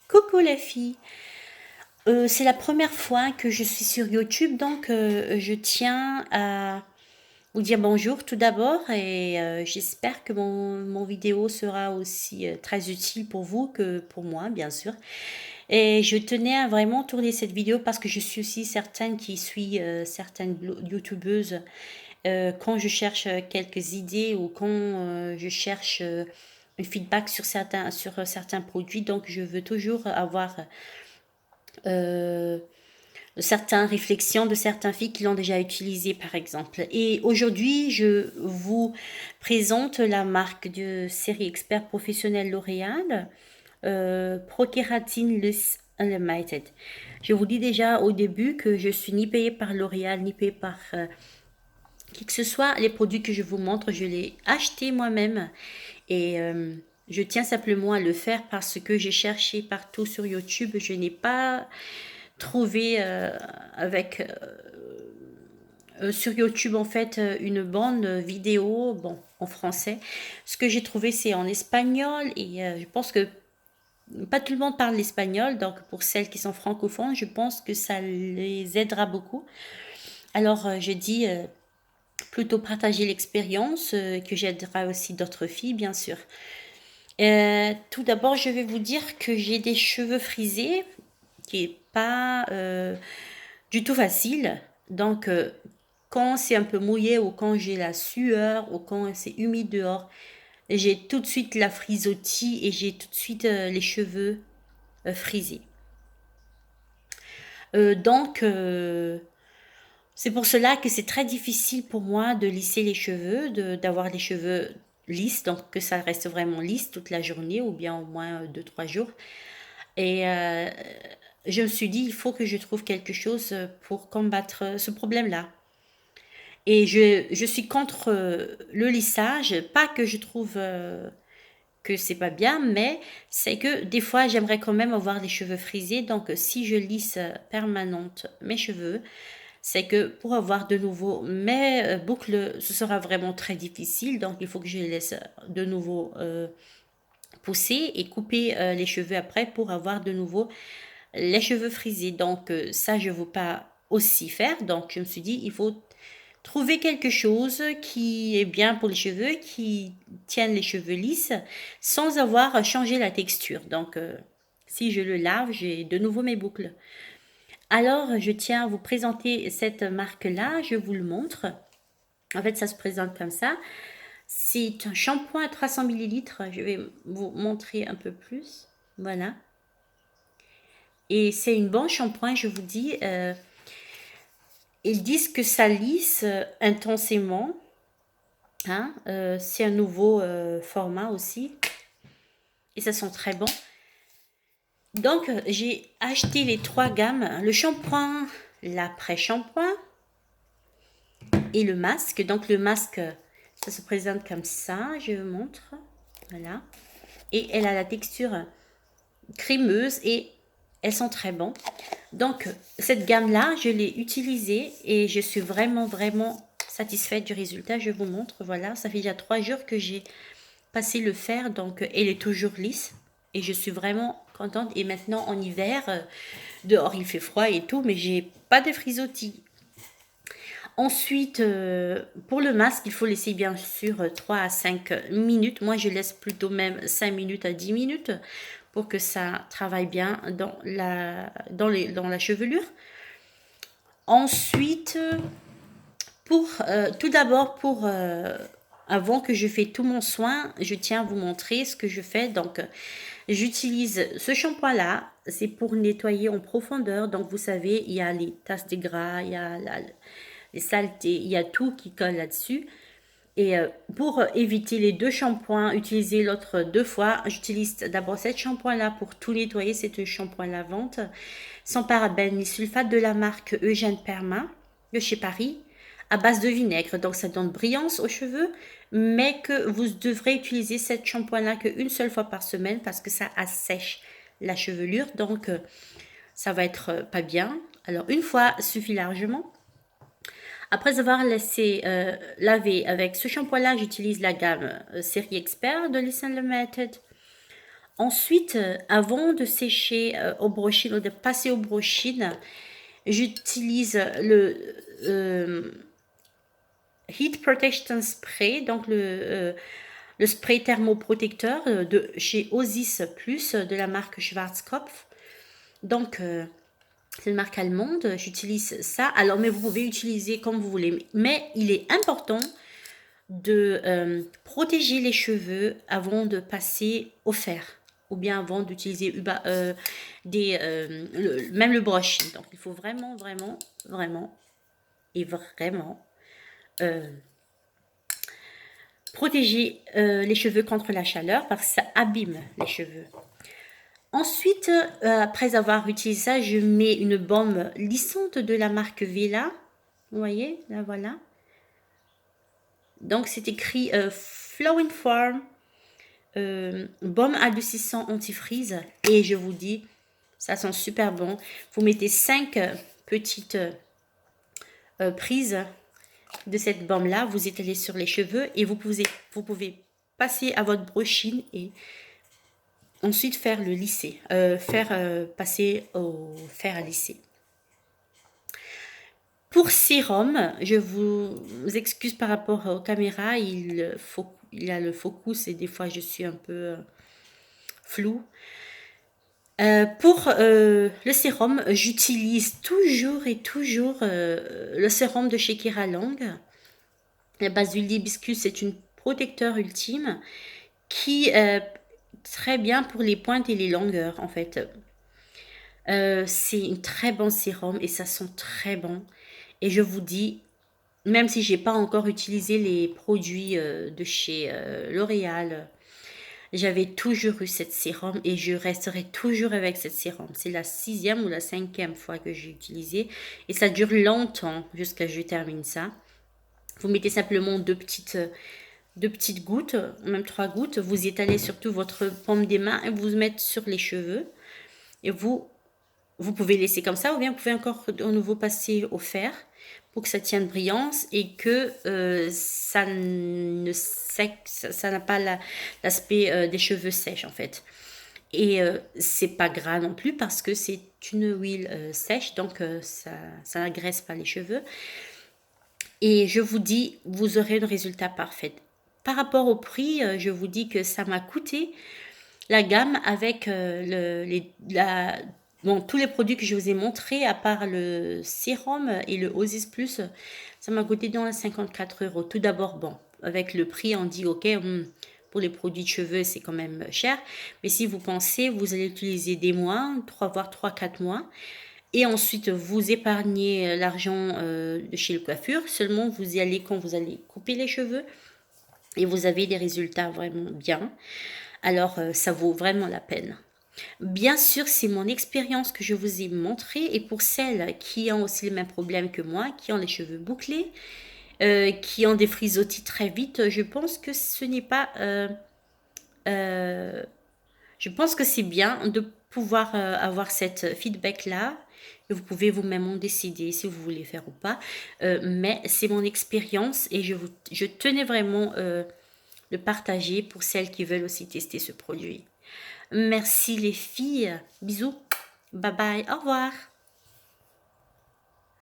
Coucou les filles, c'est la première fois que je suis sur YouTube, donc je tiens à vous dire bonjour tout d'abord et j'espère que mon vidéo sera aussi très utile pour vous que pour moi, bien sûr. Et je tenais à vraiment tourner cette vidéo parce que je suis aussi certaine qui suit certaines youtubeuses quand je cherche quelques idées ou quand je cherche un feedback sur certains produits, donc je veux toujours avoir euh, certaines réflexions de certaines filles qui l'ont déjà utilisé, par exemple. Et aujourd'hui, je vous présente la marque de série expert professionnel L'Oréal, Prokératine Luxe Unlimited. Je vous dis déjà au début que je suis ni payée par L'Oréal, ni payée par qui que ce soit. Les produits que je vous montre, je les achetés moi-même et je tiens simplement à le faire parce que j'ai cherché partout sur YouTube. Je n'ai pas trouvé sur YouTube en fait une bande vidéo, bon, en français. Ce que j'ai trouvé c'est en espagnol et je pense que pas tout le monde parle l'espagnol, donc pour celles qui sont francophones, je pense que ça les aidera beaucoup. Alors je dis plutôt partager l'expérience, que j'aidera aussi d'autres filles bien sûr. Tout d'abord je vais vous dire que j'ai des cheveux frisés qui est pas du tout facile. Donc, quand c'est un peu mouillé ou quand j'ai la sueur ou quand c'est humide dehors, j'ai tout de suite la frisottie et j'ai tout de suite les cheveux frisés. Donc, c'est pour cela que c'est très difficile pour moi de lisser les cheveux, d'avoir les cheveux lisses, donc que ça reste vraiment lisse toute la journée ou bien au moins 2 3 jours. Et je me suis dit, il faut que je trouve quelque chose pour combattre ce problème-là. Et je suis contre le lissage, pas que je trouve que c'est pas bien, mais c'est que des fois j'aimerais quand même avoir les cheveux frisés. Donc si je lisse permanente mes cheveux, c'est que pour avoir de nouveau mes boucles, ce sera vraiment très difficile. Donc il faut que je les laisse de nouveau pousser et couper les cheveux après pour avoir de nouveau les cheveux frisés. Donc ça, je ne veux pas aussi faire. Donc je me suis dit, il faut trouver quelque chose qui est bien pour les cheveux, qui tienne les cheveux lisses, sans avoir changé la texture. Donc si je le lave, j'ai de nouveau mes boucles. Alors, je tiens à vous présenter cette marque-là, je vous le montre. En fait, ça se présente comme ça. C'est un shampoing à 300 millilitres. Je vais vous montrer un peu plus. Voilà. Et c'est une bonne shampoing, je vous dis. Ils disent que ça lisse intensément. Hein. C'est un nouveau format aussi. Et ça sent très bon. Donc, j'ai acheté les 3 gammes. Le shampoing, l'après-shampoing et le masque. Donc, le masque, ça se présente comme ça. Je vous montre. Voilà. Et elle a la texture crémeuse et elles sont très bonnes. Donc, cette gamme-là, je l'ai utilisée et je suis vraiment satisfaite du résultat. Je vous montre, voilà, ça fait déjà 3 jours que j'ai passé le fer, donc elle est toujours lisse et je suis vraiment contente. Et maintenant, en hiver, dehors il fait froid et tout, mais j'ai pas de frisottis. Ensuite, pour le masque, il faut laisser bien sûr 3 à 5 minutes. Moi, je laisse plutôt même 5 minutes à 10 minutes pour que ça travaille bien dans la chevelure. Ensuite, tout d'abord, avant que je fais tout mon soin, je tiens à vous montrer ce que je fais. Donc, j'utilise ce shampoing-là. C'est pour nettoyer en profondeur. Donc, vous savez, il y a les tasses de gras, il y a les saletés, il y a tout qui colle là-dessus. Et pour éviter les 2 shampoings, utiliser l'autre 2 fois, j'utilise d'abord cette shampoing-là pour tout nettoyer. C'est un shampoing lavante, sans parabènes ni sulfate de la marque Eugène Perma de chez Paris, à base de vinaigre. Donc ça donne brillance aux cheveux, mais que vous devrez utiliser cette shampoing-là qu'une seule fois par semaine parce que ça assèche la chevelure. Donc ça va être pas bien. Alors une fois suffit largement. Après avoir laissé laver avec ce shampoing-là, j'utilise la gamme série expert de Listen Limited. Ensuite, avant de sécher au brushing ou de passer au brushing, j'utilise le Heat Protection Spray, donc le spray thermoprotecteur de chez Osis Plus de la marque Schwarzkopf. Donc, c'est une marque allemande, j'utilise ça. Alors, mais vous pouvez utiliser comme vous voulez. Mais il est important de protéger les cheveux avant de passer au fer. Ou bien avant d'utiliser même le brushing. Donc, il faut vraiment, vraiment, vraiment et vraiment protéger les cheveux contre la chaleur parce que ça abîme les cheveux. Ensuite, après avoir utilisé ça, je mets une baume lissante de la marque Vela. Vous voyez, là voilà. Donc c'est écrit Flowing Farm, baume adoucissant antifreeze. Et je vous dis, ça sent super bon. Vous mettez 5 petites prises de cette baume là, vous étalez sur les cheveux et vous pouvez passer à votre brushing et ensuite faire le lisser, passer au fer à lisser. Pour sérum, je vous excuse par rapport aux caméras, il a le focus et des fois je suis un peu floue. Pour le sérum, j'utilise toujours le sérum de chez Keralang. La base d'huile d'hibiscus, c'est une protecteur ultime qui très bien pour les pointes et les longueurs en fait. C'est un très bon sérum et ça sent très bon. Et je vous dis, même si j'ai pas encore utilisé les produits de chez L'Oréal, j'avais toujours eu cette sérum et je resterai toujours avec cette sérum. C'est la 6e ou la 5e fois que j'ai utilisé et ça dure longtemps jusqu'à ce que je termine ça. Vous mettez simplement deux petites gouttes, même 3 gouttes. Vous étalez surtout votre paume des mains et vous mettez sur les cheveux. Et vous pouvez laisser comme ça ou bien vous pouvez encore de nouveau passer au fer pour que ça tienne brillance et que ça n'a pas l'aspect des cheveux sèches en fait. Et c'est pas gras non plus parce que c'est une huile sèche, donc ça n'agresse pas les cheveux. Et je vous dis, vous aurez le résultat parfait. Par rapport au prix, je vous dis que ça m'a coûté la gamme avec tous les produits que je vous ai montrés, à part le sérum et le Osis Plus, ça m'a coûté dans les 54 €. Tout d'abord, bon, avec le prix, on dit ok, pour les produits de cheveux, c'est quand même cher. Mais si vous pensez, vous allez utiliser des mois, voire 3-4 mois. Et ensuite, vous épargnez l'argent de chez le coiffure. Seulement, vous y allez quand vous allez couper les cheveux. Et vous avez des résultats vraiment bien. Alors, ça vaut vraiment la peine. Bien sûr, c'est mon expérience que je vous ai montrée. Et pour celles qui ont aussi les mêmes problèmes que moi, qui ont les cheveux bouclés, qui ont des frisottis très vite, je pense que ce n'est pas... je pense que c'est bien de pouvoir avoir cette feedback-là. Et vous pouvez vous-même en décider si vous voulez faire ou pas. Mais c'est mon expérience et je tenais vraiment de partager pour celles qui veulent aussi tester ce produit. Merci les filles. Bisous. Bye bye. Au revoir.